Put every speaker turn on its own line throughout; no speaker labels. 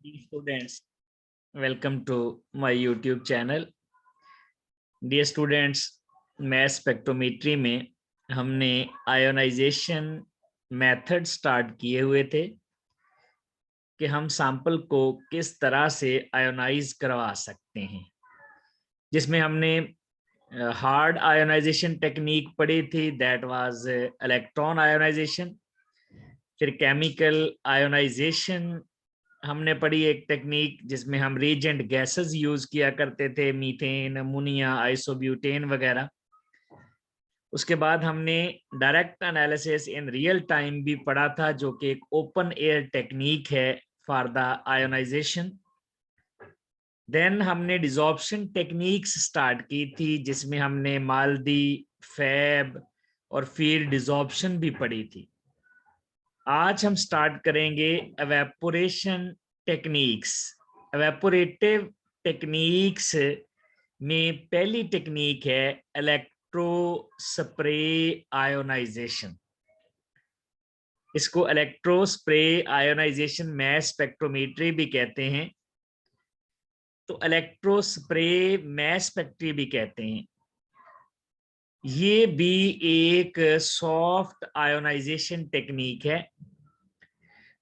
Dear students, welcome to my YouTube channel. Dear students, math spectrometry में हमने ionisation method start किए हुए थे कि हम सैंपल को किस तरह से आयोनाइज करवा सकते हैं, जिसमें हमने हार्ड आयोनाइजेशन टेक्निक पढ़ी थी, दैट वाज इलेक्ट्रॉन आयोनाइजेशन। फिर केमिकल आयोनाइजेशन हमने पढ़ी, एक टेक्निक जिसमें हम रीजेंट गैसेस यूज किया करते थे, मीथेन, अमोनिया, आइसोब्यूटेन वगैरह। उसके बाद हमने direct analysis in real time भी पढ़ा था, जो कि एक ओपन एयर टेक्निक है फॉर द आयोनाइजेशन। देन हमने डिसॉर्प्शन टेक्निक्स स्टार्ट की थी, जिसमें हमने माल्दी, फैब और फिर डिसॉर्प्शन भी पढ़ी थी। आज हम स्टार्ट करेंगे एवेपोरेशन टेक्निक्स। एवेपोरेटिव टेक्निक्स में पहली टेक्निक है इलेक्ट्रो स्प्रे आयोनाइजेशन। इसको electro spray ionisation mass spectrometry भी कहते हैं, तो इलेक्ट्रो स्प्रे मैस स्पेक्ट्री भी कहते हैं। ये भी एक सॉफ्ट आयोनाइजेशन टेक्निक है,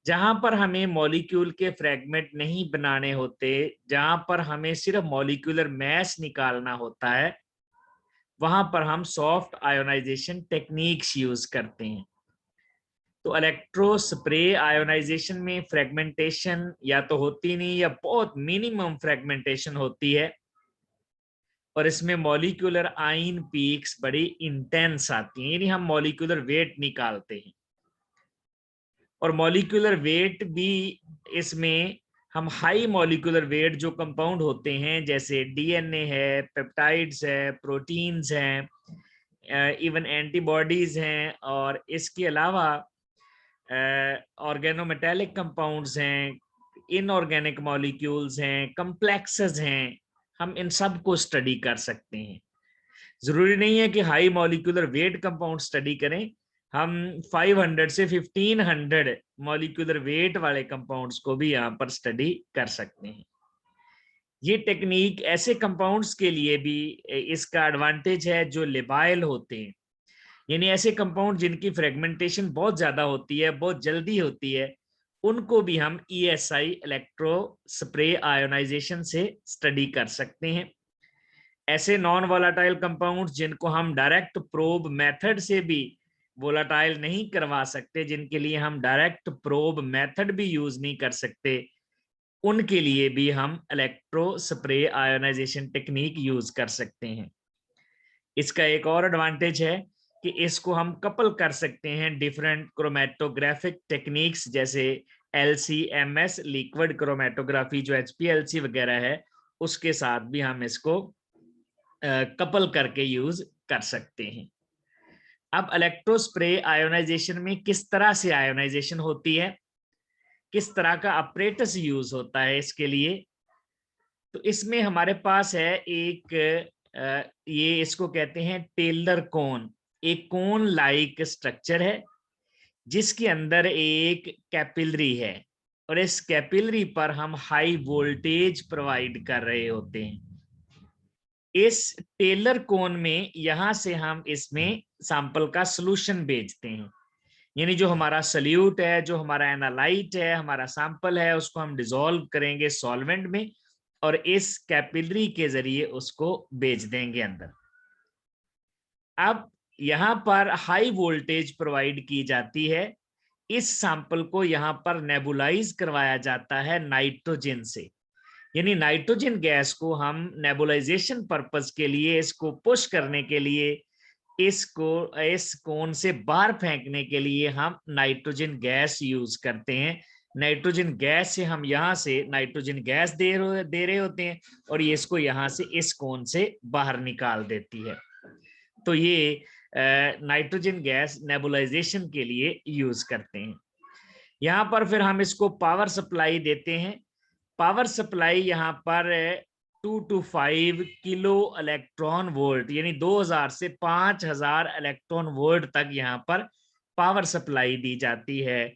जहां पर हमें मॉलिक्यूल के फ्रैगमेंट नहीं बनाने होते, जहां पर हमें सिर्फ मॉलिक्यूलर मैस निकालना होता है, वहां पर हम सॉफ्ट आयोनाइजेशन टेक्निक्स यूज करते हैं। तो इलेक्ट्रो स्प्रे आयोनाइजेशन में फ्रैगमेंटेशन या तो होती नहीं या बहुत मिनिमम फ्रैगमेंटेशन होती है, और इसमें मॉलिक्यूलर आयन पीक्स बड़ी इंटेंस आती हैं, यानी हम मॉलिक्यूलर वेट निकालते हैं। और मॉलिक्यूलर वेट भी इसमें हम हाई मॉलिक्यूलर वेट जो कंपाउंड होते हैं, जैसे डीएनए है, पेप्टाइड्स है, प्रोटीन्स हैं, इवन एंटीबॉडीज हैं, और इसके अलावा ऑर्गेनोमेटेलिक कंपाउंड्स हैं, इनऑर्गेनिक मॉलिक्यूल्स हैं, कम्प्लेक्सेस हैं, हम इन सब को स्टडी कर सकते हैं। जरूरी नहीं है कि high molecular weight compound study करें, हम 500 से 1500 मॉलिक्यूलर वेट वाले कंपाउंड्स को भी यहाँ पर स्टडी कर सकते हैं। ये टेक्निक ऐसे कंपाउंड्स के लिए भी इसका एडवांटेज है जो लिबाइल होते हैं, यानी ऐसे कंपाउंड जिनकी फ्रेगमेंटेशन बहुत ज्यादा होती है, बहुत जल्दी होती है, उनको भी हम ESI इलेक्ट्रो स्प्रे आयोनाइजेशन से स्टडी कर सकते हैं। ऐसे नॉन वोलाटाइल कंपाउंड्स जिनको हम डायरेक्ट प्रोब मेथड से भी वोलाटाइल नहीं करवा सकते, जिनके लिए हम डायरेक्ट प्रोब मेथड भी यूज नहीं कर सकते, उनके लिए भी हम electro spray ionisation technique use कर सकते हैं। इसका एक और एडवांटेज है कि इसको हम कपल कर सकते हैं डिफरेंट क्रोमेटोग्राफिक टेक्निक्स, जैसे LC-MS लिक्विड क्रोमेटोग्राफी जो HPLC वगैरह है, उसके साथ भी हम इसको कपल करके यूज कर सकते हैं। अब इलेक्ट्रो स्प्रे आयोनाइजेशन में किस तरह से आयोनाइजेशन होती है, किस तरह का अपरेटस यूज होता है इसके लिए, तो इसमें हमारे पास है एक ये इसको कहते हैं टेलर कोन। एक कोन लाइक स्ट्रक्चर है जिसके अंदर एक कैपिलरी है, और इस कैपिलरी पर हम हाई वोल्टेज प्रोवाइड कर रहे होते हैं। इस टेलर कोन में यहां से हम इसमें सैंपल का सॉल्यूशन भेजते हैं, यानी जो हमारा सल्यूट है, जो हमारा एनालाइट है, हमारा सैंपल है, उसको हम डिसॉल्व करेंगे सॉल्वेंट में और इस कैपिलरी के जरिए उसको भेज देंगे अंदर। अब यहां पर हाई वोल्टेज प्रोवाइड की जाती है, इस सैंपल को यहां पर नेबुलाइज करवाया जाता है नाइट्रोजन से, यानी नाइट्रोजन गैस को हम नेबुलाइजेशन पर्पस के लिए, इसको पुश करने के लिए, इसको इस कोन से बाहर फेंकने के लिए हम नाइट्रोजन गैस यूज करते हैं। नाइट्रोजन गैस से हम यहाँ से नाइट्रोजन गैस दे रहे होते हैं, और ये इसको यहाँ से इस कोन से बाहर निकाल देती है। तो ये नाइट्रोजन गैस नेबुलाइजेशन के लिए यूज करते हैं। यहाँ पर फिर हम इसको पावर सप्लाई देते हैं। पावर सप्लाई यहाँ पर 2 to 5 किलो इलेक्ट्रॉन वोल्ट, यानी 2000 से 5000 इलेक्ट्रॉन वोल्ट तक यहाँ पर पावर सप्लाई दी जाती है।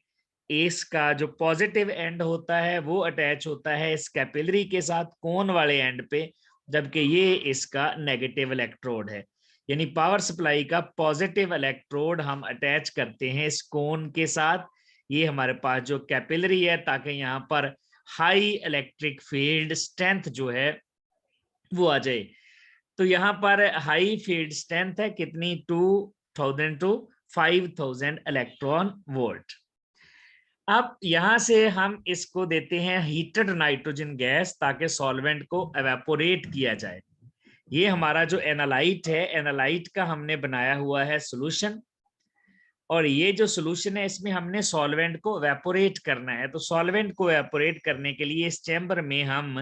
इसका जो पॉजिटिव एंड होता है वो अटैच होता है इस कैपिलरी के साथ कोन वाले एंड पे, जबकि ये इसका नेगेटिव इलेक्ट्रोड है। यानी पावर सप्लाई का पॉजिटिव इलेक्ट्रोड हम अटैच करते हैं इस कोन के साथ। ये हमारे पास जो कैपिलरी है, ताकि यहाँ पर हाई इलेक्ट्रिक फील्ड स्ट्रेंथ जो है वो आ जाए। तो यहाँ पर हाई फील्ड स्ट्रेंथ है कितनी, 2000 टू 5000 इलेक्ट्रॉन वोल्ट। अब यहां से हम इसको देते हैं हीटेड नाइट्रोजन गैस, ताकि सॉल्वेंट को एवेपोरेट किया जाए। ये हमारा जो एनालाइट है, एनालाइट का हमने बनाया हुआ है सॉल्यूशन, और ये जो सॉल्यूशन है इसमें हमने सॉल्वेंट को एवेपोरेट करना है। तो सॉल्वेंट को एवेपोरेट करने के लिए इस चैम्बर में हम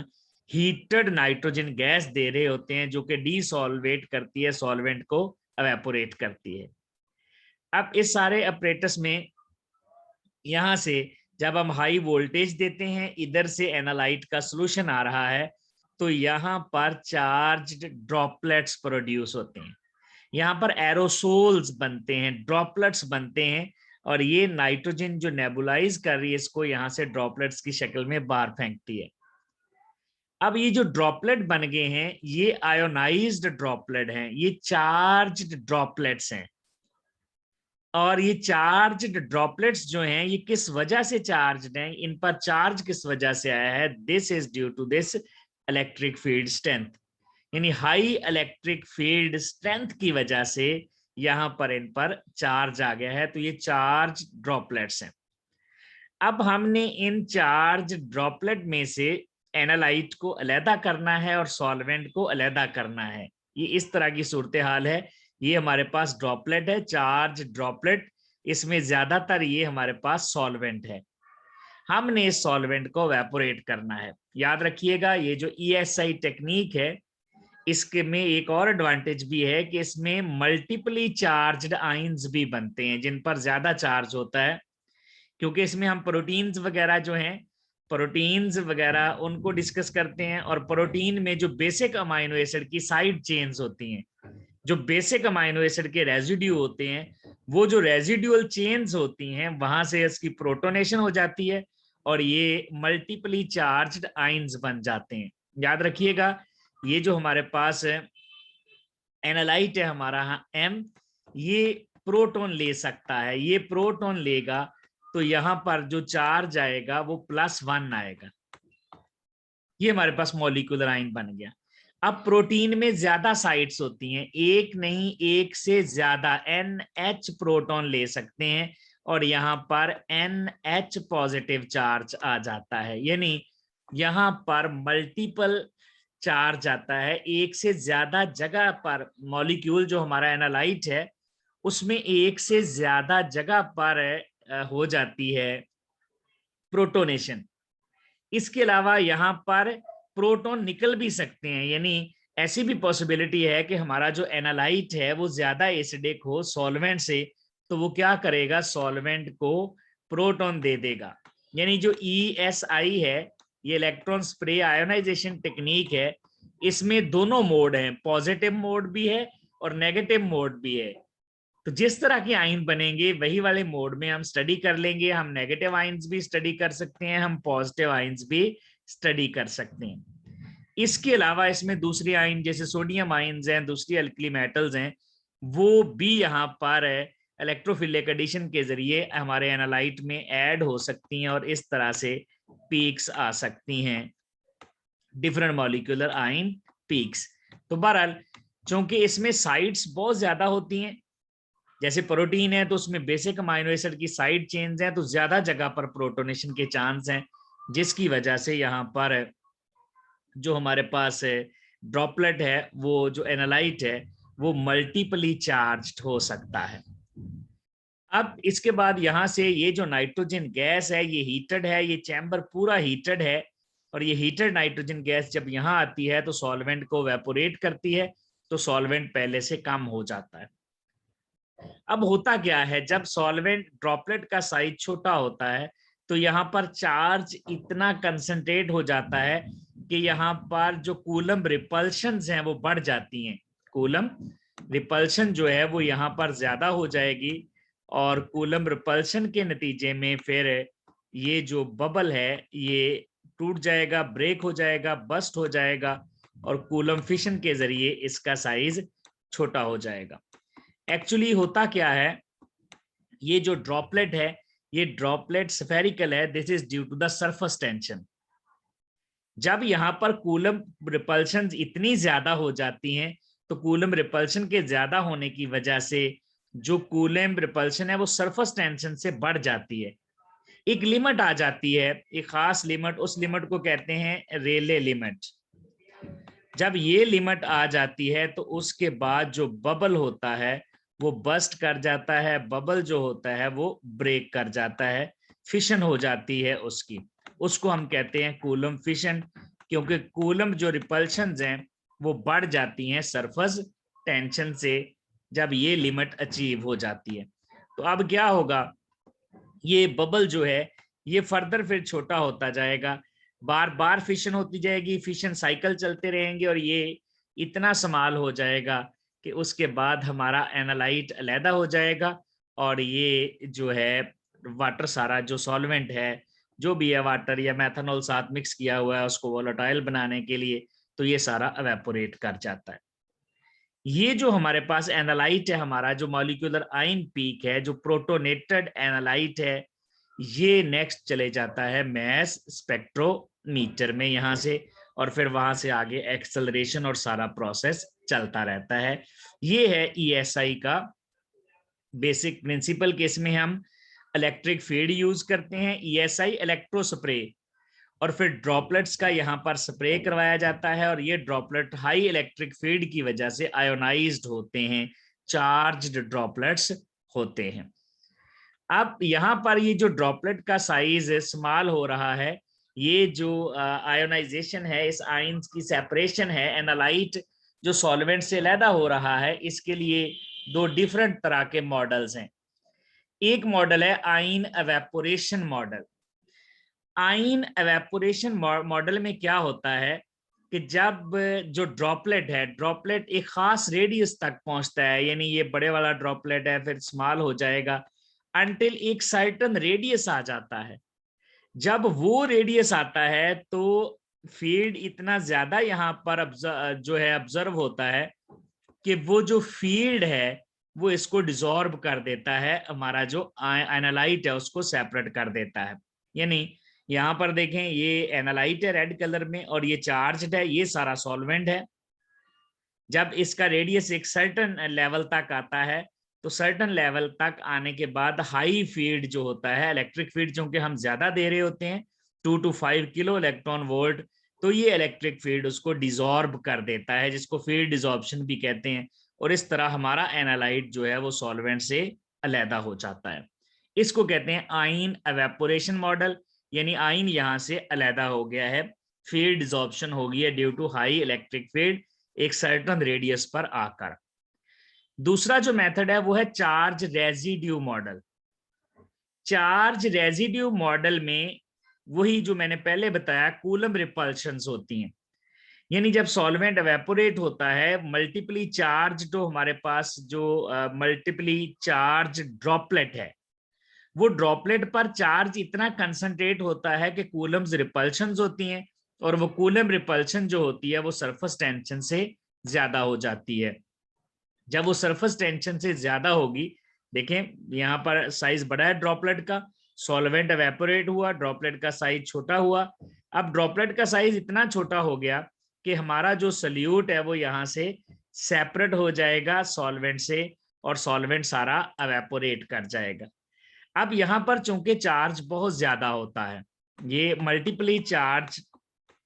हीटेड नाइट्रोजन गैस दे रहे होते हैं, जो कि डीसॉल्वेट करती है, सॉल्वेंट को एवेपोरेट करती है। अब इस सारे अपरेटस में यहां से जब हम हाई वोल्टेज देते हैं, इधर से एनालाइट का सॉल्यूशन आ रहा है, तो यहाँ पर चार्ज्ड ड्रॉपलेट्स प्रोड्यूस होते हैं। यहाँ पर एरोसोल्स बनते हैं, ड्रॉपलेट्स बनते हैं, और ये नाइट्रोजन जो नेबुलाइज कर रही है इसको यहाँ से ड्रॉपलेट्स की शक्ल में बाहर फेंकती है। अब ये जो ड्रॉपलेट बन गए हैं ये आयोनाइज्ड ड्रॉपलेट हैं, ये चार्ज्ड ड्रॉपलेट्स हैं। और ये चार्ज्ड ड्रॉपलेट्स जो हैं ये किस वजह से चार्ज्ड हैं, इन पर चार्ज किस वजह से आया है, this is due to this electric field strength. यानी हाई इलेक्ट्रिक फील्ड स्ट्रेंथ की वजह से यहां पर इन पर चार्ज आ गया है, तो ये चार्ज ड्रॉपलेट्स हैं। अब हमने इन चार्ज ड्रॉपलेट में से एनालाइट को अलहदा करना है और सॉल्वेंट को अलहदा करना है। ये इस तरह की सूरत हाल है। ये हमारे पास ड्रॉपलेट है, चार्ज ड्रॉपलेट, इसमें ज्यादातर ये हमारे पास सॉल्वेंट है। हमने इस सॉल्वेंट को एवेपोरेट करना है। याद रखिएगा ये जो ESI टेक्निक है, इसके में एक और एडवांटेज भी है कि इसमें मल्टीपली चार्ज्ड आयंस भी बनते हैं, जिन पर ज्यादा चार्ज होता है, क्योंकि इसमें हम प्रोटीन्स वगैरह जो हैं, प्रोटीन्स वगैरह उनको डिस्कस करते हैं। और प्रोटीन में जो बेसिक अमाइनो एसिड की साइड चेन्स होती हैं, जो बेसिक अमाइनो एसिड के रेजिड्यू होते हैं, वो जो रेजिड्यूअल चेन्स होती हैं वहां से इसकी प्रोटोनेशन हो जाती है और ये मल्टीपली चार्ज्ड आयंस बन जाते हैं। याद रखिएगा ये जो हमारे पास एनालाइट है हमारा M, ये प्रोटॉन ले सकता है, ये प्रोटॉन लेगा तो यहां पर जो चार्ज आएगा वो +1 आएगा। ये हमारे पास मॉलिक्यूलर आयन बन गया। अब प्रोटीन में ज्यादा साइट्स होती हैं, एक नहीं एक से ज्यादा NH प्रोटॉन ले सकते हैं, और यहाँ पर NH पॉजिटिव चार्ज आ जाता है। यानी यहाँ पर मल्टीपल चार्ज आता है, एक से ज्यादा जगह पर मॉलिक्यूल जो हमारा एनालाइट है उसमें एक से ज्यादा जगह पर हो जाती है प्रोटोनेशन। इसके अलावा यहाँ पर प्रोटॉन निकल भी सकते हैं, यानी ऐसी भी पॉसिबिलिटी है कि हमारा जो एनालाइट है वो ज्यादा एसिडिक हो सॉल्वेंट से, तो वो क्या करेगा, सॉल्वेंट को प्रोटॉन दे देगा। यानी जो ESI है, ये इलेक्ट्रॉन स्प्रे आयोनाइजेशन टेक्निक है, इसमें दोनों मोड हैं, पॉजिटिव मोड भी है और नेगेटिव मोड भी है। तो जिस तरह के आयन बनेंगे वही वाले मोड में हम स्टडी कर लेंगे। हम नेगेटिव आयंस भी स्टडी कर सकते हैं, हम पॉजिटिव आयंस भी स्टडी कर सकते हैं। इसके अलावा इसमें दूसरी आयन जैसे सोडियम आयंस हैं, दूसरी अल्कली मेटल्स हैं, वो भी यहाँ पर इलेक्ट्रोफिलिक एडिशन के जरिए हमारे एनालाइट में ऐड हो सकती हैं और इस तरह से पीक्स आ सकती हैं, डिफरेंट मॉलिक्यूलर आयन पीक्स। तो बहरहाल चूंकि इसमें साइट्स बहुत ज्यादा होती हैं, जैसे प्रोटीन है तो उसमें बेसिक अमाइनो एसिड की साइड चेन्स हैं, तो ज्यादा जगह पर प्रोटोनेशन के चांस हैं, जिसकी वजह से यहाँ पर जो हमारे पास ड्रॉपलेट है, वो जो एनालाइट है वो मल्टीपली चार्ज्ड हो सकता है। अब इसके बाद यहाँ से ये जो नाइट्रोजन गैस है ये हीटेड है, ये चैम्बर पूरा हीटेड है, और ये हीटेड नाइट्रोजन गैस जब यहाँ आती है तो सॉल्वेंट को एवेपोरेट करती है, तो सॉल्वेंट पहले से कम हो जाता है। अब होता क्या है, जब सॉल्वेंट ड्रॉपलेट का साइज छोटा होता है तो यहाँ पर चार्ज इतना कंसंट्रेट हो जाता है कि यहाँ पर जो कूलम रिपल्शंस हैं वो बढ़ जाती हैं। कूलम रिपल्शन जो है वो यहाँ पर ज्यादा हो जाएगी, और कूलम रिपल्शन के नतीजे में फिर ये जो बबल है ये टूट जाएगा, ब्रेक हो जाएगा, बस्ट हो जाएगा और कूलम फिशन के जरिए इसका साइज छोटा हो जाएगा। एक्चुअली होता क्या है, ये जो ड्रॉपलेट है, ये ड्रॉपलेट स्फेरिकल है, this is due to the surface tension. जब यहाँ पर कूलम रिपल्शन इतनी ज्यादा हो जाती हैं, तो कूलम रिपल्शन के ज्यादा होने की वजह से जो कूलम रिपल्शन है वो सरफेस टेंशन से बढ़ जाती है। एक लिमिट आ जाती है, एक खास लिमिट, उस लिमिट को कहते हैं रेले लिमिट। जब ये लिमिट आ जाती है तो उसके बाद जो बबल होता है वो बस्ट कर जाता है, बबल जो होता है वो ब्रेक कर जाता है, फिशन हो जाती है उसकी, उसको हम कहते हैं कूलम फिशन, क्योंकि कूलम जो रिपल्शंस हैं वो बढ़ जाती हैं सरफेस टेंशन से जब ये लिमिट अचीव हो जाती है। तो अब क्या होगा, ये बबल जो है ये फर्दर फिर छोटा होता जाएगा, बार बार फिशन होती जाएगी, फिशन साइकिल चलते रहेंगे और ये इतना स्मॉल हो जाएगा कि उसके बाद हमारा एनालाइट अलहदा हो जाएगा और ये जो है वाटर सारा जो सॉल्वेंट है, जो भी है वाटर या मेथनॉल साथ मिक्स किया हुआ है उसको वोलेटाइल बनाने के लिए, तो ये सारा एवेपोरेट कर जाता है। ये जो हमारे पास एनालाइट है, हमारा जो मॉलिक्यूलर आयन पीक है, जो प्रोटोनेटेड एनालाइट है, ये नेक्स्ट चले जाता है मैस स्पेक्ट्रोमीटर में यहाँ से, और फिर वहां से आगे एक्सेलरेशन और सारा प्रोसेस चलता रहता है। ये है ESI का बेसिक प्रिंसिपल कि इसमें हम इलेक्ट्रिक फील्ड यूज करते हैं, ESI इलेक्ट्रो स्प्रे, और फिर ड्रॉपलेट्स का यहाँ पर स्प्रे करवाया जाता है और ये ड्रॉपलेट हाई इलेक्ट्रिक फील्ड की वजह से आयोनाइज्ड होते हैं, चार्ज्ड ड्रॉपलेट्स होते हैं। अब यहाँ पर ये जो ड्रॉपलेट का साइज स्मॉल हो रहा है, ये जो आयोनाइजेशन है, इस आयंस की सेपरेशन है, एनालाइट जो सॉल्वेंट से अलहदा हो रहा है, इसके लिए दो डिफरेंट तरह के मॉडल्स हैं। एक मॉडल है ion evaporation model. Ion evaporation model में क्या होता है कि जब जो ड्रॉपलेट है, ड्रॉपलेट एक खास रेडियस तक पहुंचता है, यानी ये बड़े वाला ड्रॉपलेट है, फिर स्मॉल हो जाएगा अंटिल एक सर्टेन रेडियस आ जाता है। जब वो रेडियस आता है तो फील्ड इतना ज्यादा यहाँ पर जो है ऑब्जर्व होता है कि वो जो फील्ड है वो इसको डिसॉर्ब कर देता है, हमारा जो एनालाइट है उसको सेपरेट कर देता है। यानी यहाँ पर देखें, ये एनालाइट है रेड कलर में और ये चार्ज्ड है, ये सारा सॉल्वेंट है। जब इसका रेडियस एक सर्टेन लेवल तक आता है, तो सर्टेन लेवल तक आने के बाद हाई फील्ड जो होता है, इलेक्ट्रिक फील्ड चूंकि हम ज्यादा दे रहे होते हैं 2 to 5 किलो इलेक्ट्रॉन वोल्ट, तो ये इलेक्ट्रिक फील्ड उसको डिसॉर्ब कर देता है, जिसको फील्ड डिसॉर्प्शन भी कहते हैं, और इस तरह हमारा एनालाइट जो है वो सॉल्वेंट से अलहदा हो जाता है। इसको कहते हैं आयन एवेपोरेशन मॉडल, यानी आयन यहाँ से अलहदा हो गया है, फील्ड डिसॉर्प्शन हो गई है due to high electric field एक सर्टेन रेडियस पर आकर। दूसरा जो मेथड है वो है charge residue model. Charge residue model में वही जो मैंने पहले बताया, कूलम रिपल्शंस होती हैं, यानी जब सॉल्वेंट एवेपोरेट होता है, मल्टीपली चार्ज जो हमारे पास जो मल्टीपली चार्ज ड्रॉपलेट है, वो ड्रॉपलेट पर चार्ज इतना कंसंट्रेट होता है कि कूलम्स रिपल्शंस होती हैं, और वो कूलम रिपल्शन जो होती है वो सरफेस टेंशन से ज्यादा हो जाती है। जब वो सरफेस टेंशन से ज्यादा होगी, देखें यहाँ पर साइज बड़ा है ड्रॉपलेट का, सॉल्वेंट एवेपोरेट हुआ, ड्रॉपलेट का साइज छोटा हुआ। अब ड्रॉपलेट का साइज इतना छोटा हो गया कि हमारा जो सल्यूट है वो यहाँ से सेपरेट हो जाएगा सॉल्वेंट से, और सॉल्वेंट सारा एवेपोरेट कर जाएगा। अब यहाँ पर चूंकि चार्ज बहुत ज्यादा होता है, ये मल्टीपली चार्ज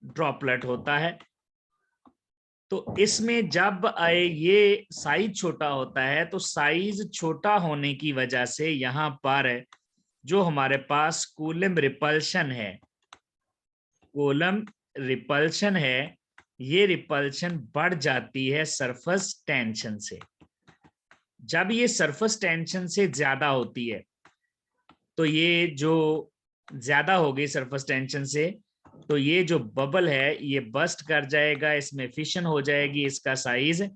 ड्रॉपलेट होता है, तो इसमें जब ये साइज छोटा होता है, तो साइज छोटा होने की वजह से यहाँ पर जो हमारे पास कूलम रिपल्शन है, कूलम रिपल्शन है, ये रिपल्शन बढ़ जाती है सरफेस टेंशन से। जब ये सरफेस टेंशन से ज्यादा होती है, तो ये जो ज्यादा हो गई सरफेस टेंशन से, तो ये जो बबल है ये बस्ट कर जाएगा, इसमें फिशन हो जाएगी, इसका साइज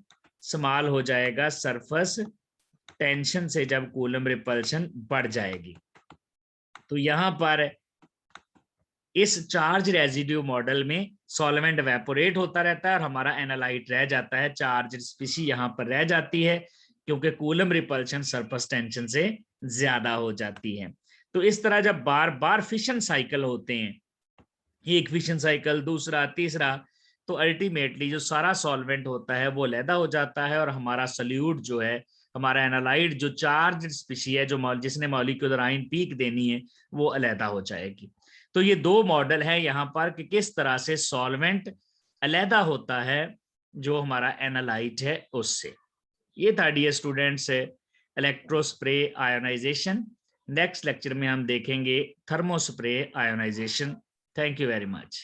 स्मॉल हो जाएगा सरफेस टेंशन से जब कूलम रिपल्शन बढ़ जाएगी। तो यहाँ पर इस चार्ज रेजिड्यू मॉडल में सॉल्वेंट वेपोरेट होता रहता है और हमारा एनालाइट रह जाता है, चार्ज स्पीशी यहाँ पर रह जाती है क्योंकि कूलम रिपल्शन सरफेस टेंशन से ज्यादा हो जाती है। तो इस तरह जब बार बार फिशन साइकिल होते हैं, एक फिशन साइकिल, दूसरा, तीसरा, तो अल्टीमेटली जो सारा सॉल्वेंट होता है वो अलहदा हो जाता है और हमारा सल्यूट जो है, हमारा एनालाइट जो चार्ज स्पीशी है, जो जिसने मॉलिक्यूलर आयन पीक देनी है, वो अलहदा हो जाएगी। तो ये दो मॉडल है यहाँ पर कि किस तरह से सॉल्वेंट अलहदा होता है जो हमारा एनालाइट है उससे। ये था dear students electrospray ionization. Next lecture में हम देखेंगे thermospray ionization. Thank you very much.